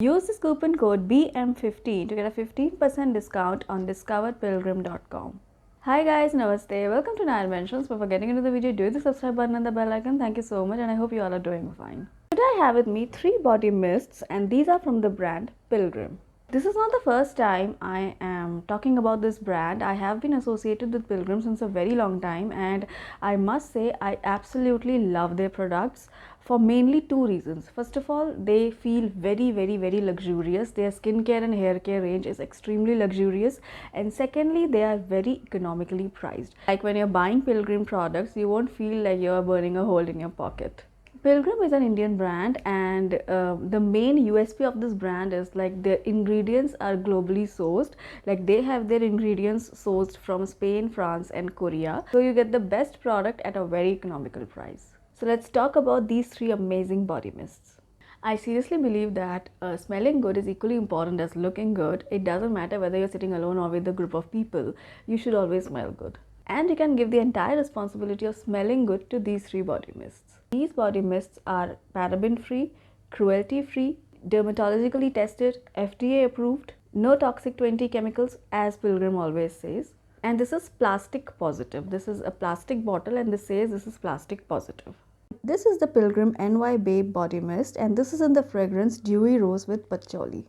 Use this coupon code BM15 to get a 15% discount on discoverpilgrim.com. Hi guys, namaste. Welcome to Nine Inventions. Before getting into the video, do the subscribe button and the bell icon. Thank you so much and I hope you all are doing fine. Today I have with me 3 body mists and these are from the brand Pilgrim. This is not the first time I am talking about this brand. I have been associated with Pilgrim since a very long time and I must say I absolutely love their products for mainly 2 reasons. First of all, they feel very luxurious. Their skincare and hair care range is extremely luxurious, and secondly, they are very economically priced. Like when you're buying Pilgrim products, you won't feel like you're burning a hole in your pocket. Pilgrim is an Indian brand and the main USP of this brand is like their ingredients are globally sourced. Like they have their ingredients sourced from Spain, France and Korea. So you get the best product at a very economical price. So let's talk about these 3 amazing body mists. I seriously believe that smelling good is equally important as looking good. It doesn't matter whether you're sitting alone or with a group of people. You should always smell good. And you can give the entire responsibility of smelling good to these 3 body mists. These body mists are paraben free, cruelty free, dermatologically tested, FDA approved, no toxic 20 chemicals as Pilgrim always says. And this is plastic positive. This is a plastic bottle and this says this is plastic positive. This is the Pilgrim NY Babe body mist and this is in the fragrance Dewy Rose with Patchouli.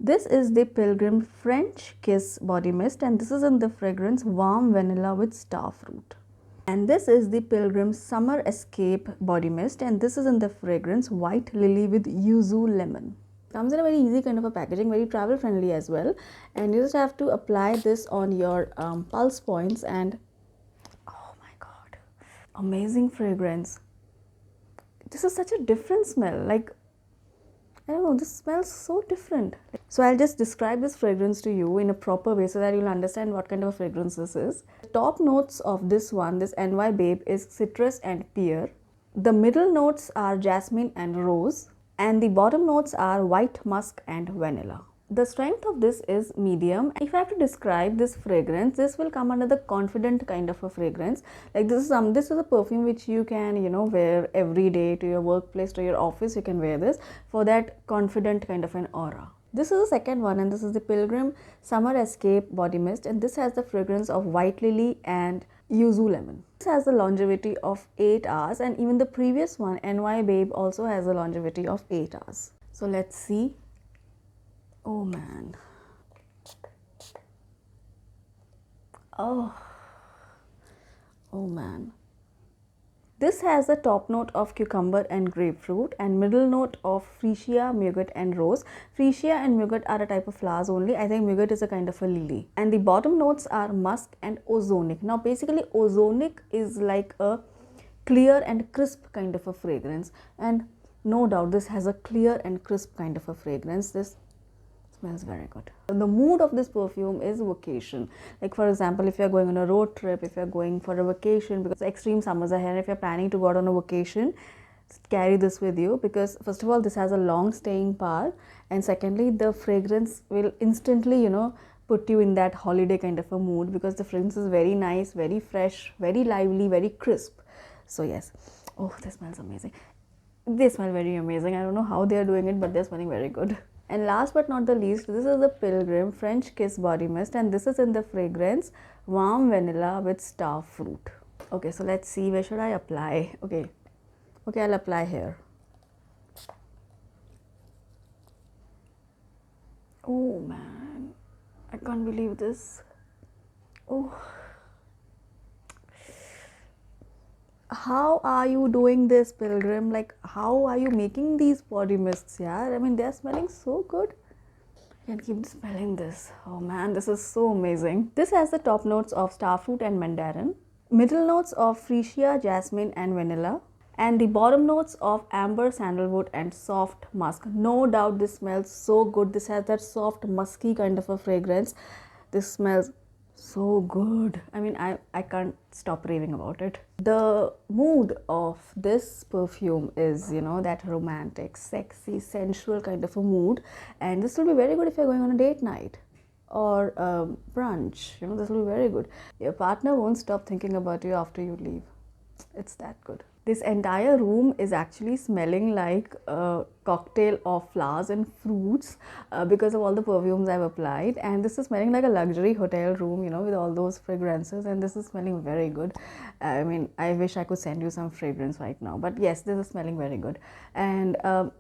This is the Pilgrim French Kiss body mist and this is in the fragrance Warm Vanilla with Starfruit. And this is the Pilgrim Summer Escape body mist and this is in the fragrance White Lily with Yuzu Lemon. Comes in a very easy kind of a packaging, very travel friendly as well, and you just have to apply this on your pulse points and oh my god, amazing fragrance. This is such a different smell, like I don't know, this smells so different. So I'll just describe this fragrance to you in a proper way so that you'll understand what kind of a fragrance this is. The top notes of this one, this NY Babe, is citrus and pear. The middle notes are jasmine and rose. And the bottom notes are white musk and vanilla. The strength of this is medium. If I have to describe this fragrance, this will come under the confident kind of a fragrance. Like this is a perfume which you can, wear every day to your workplace, to your office. You can wear this for that confident kind of an aura. This is the second one and this is the Pilgrim Summer Escape body mist and this has the fragrance of white lily and Yuzu lemon. This has the longevity of 8 hours and even the previous one, NY Babe, also has a longevity of 8 hours. So let's see. Oh man. Oh man. This has the top note of cucumber and grapefruit and middle note of freesia, muguet and rose. Freesia and muguet are a type of flowers only. I think muguet is a kind of a lily. And the bottom notes are musk and ozonic. Now basically ozonic is like a clear and crisp kind of a fragrance. And no doubt this has a clear and crisp kind of a fragrance. This smells very good. The mood of this perfume is vacation. Like for example, if you're going on a road trip, if you're going for a vacation, because extreme summers are here, if you're planning to go out on a vacation, carry this with you because first of all, this has a long staying power and secondly, the fragrance will instantly, put you in that holiday kind of a mood because the fragrance is very nice, very fresh, very lively, very crisp. So yes, oh, this smells amazing. They smell very amazing. I don't know how they are doing it, but they're smelling very good. And last but not the least, this is the Pilgrim French Kiss body mist and this is in the fragrance Warm Vanilla with Starfruit. Okay, so let's see, where should I apply? Okay, I'll apply here. Oh man, I can't believe this. Oh. How are you doing this, Pilgrim? Like, how are you making these body mists? Yeah, I mean, they're smelling so good. I can keep smelling this. Oh man, this is so amazing. This has the top notes of starfruit and mandarin, middle notes of freesia, jasmine and vanilla, and the bottom notes of amber, sandalwood and soft musk. No doubt this smells so good. This has that soft musky kind of a fragrance. This smells so good. I mean, I can't stop raving about it. The mood of this perfume is, that romantic, sexy, sensual kind of a mood, and this will be very good if you're going on a date night or brunch. This will be very good. Your partner won't stop thinking about you after you leave. It's that good. This entire room is actually smelling like cocktail of flowers and fruits because of all the perfumes I've applied, and this is smelling like a luxury hotel room, you know, with all those fragrances, and this is smelling very good. I mean, I wish I could send you some fragrance right now, but yes, this is smelling very good. And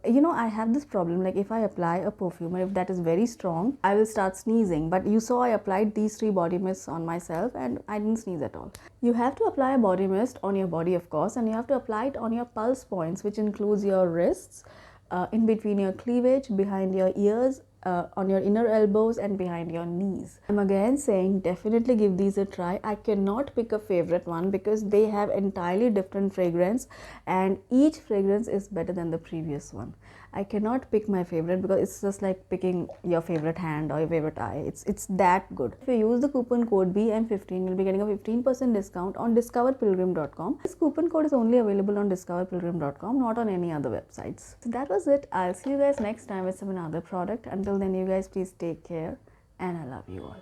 you know, I have this problem, like if I apply a perfume and if that is very strong, I will start sneezing. But you saw I applied these 3 body mists on myself and I didn't sneeze at all. You have to apply a body mist on your body, of course, and you have to apply it on your pulse points, which includes your wrists, in between your cleavage, behind your ears, on your inner elbows, and behind your knees. I'm again saying definitely give these a try. I cannot pick a favorite one because they have entirely different fragrance and each fragrance is better than the previous one. I cannot pick my favorite because it's just like picking your favorite hand or your favorite eye. It's that good. If you use the coupon code BM15, you'll be getting a 15% discount on discoverpilgrim.com. This coupon code is only available on discoverpilgrim.com, not on any other websites. So that was it. I'll see you guys next time with some another product. Until then, you guys please take care and I love you all.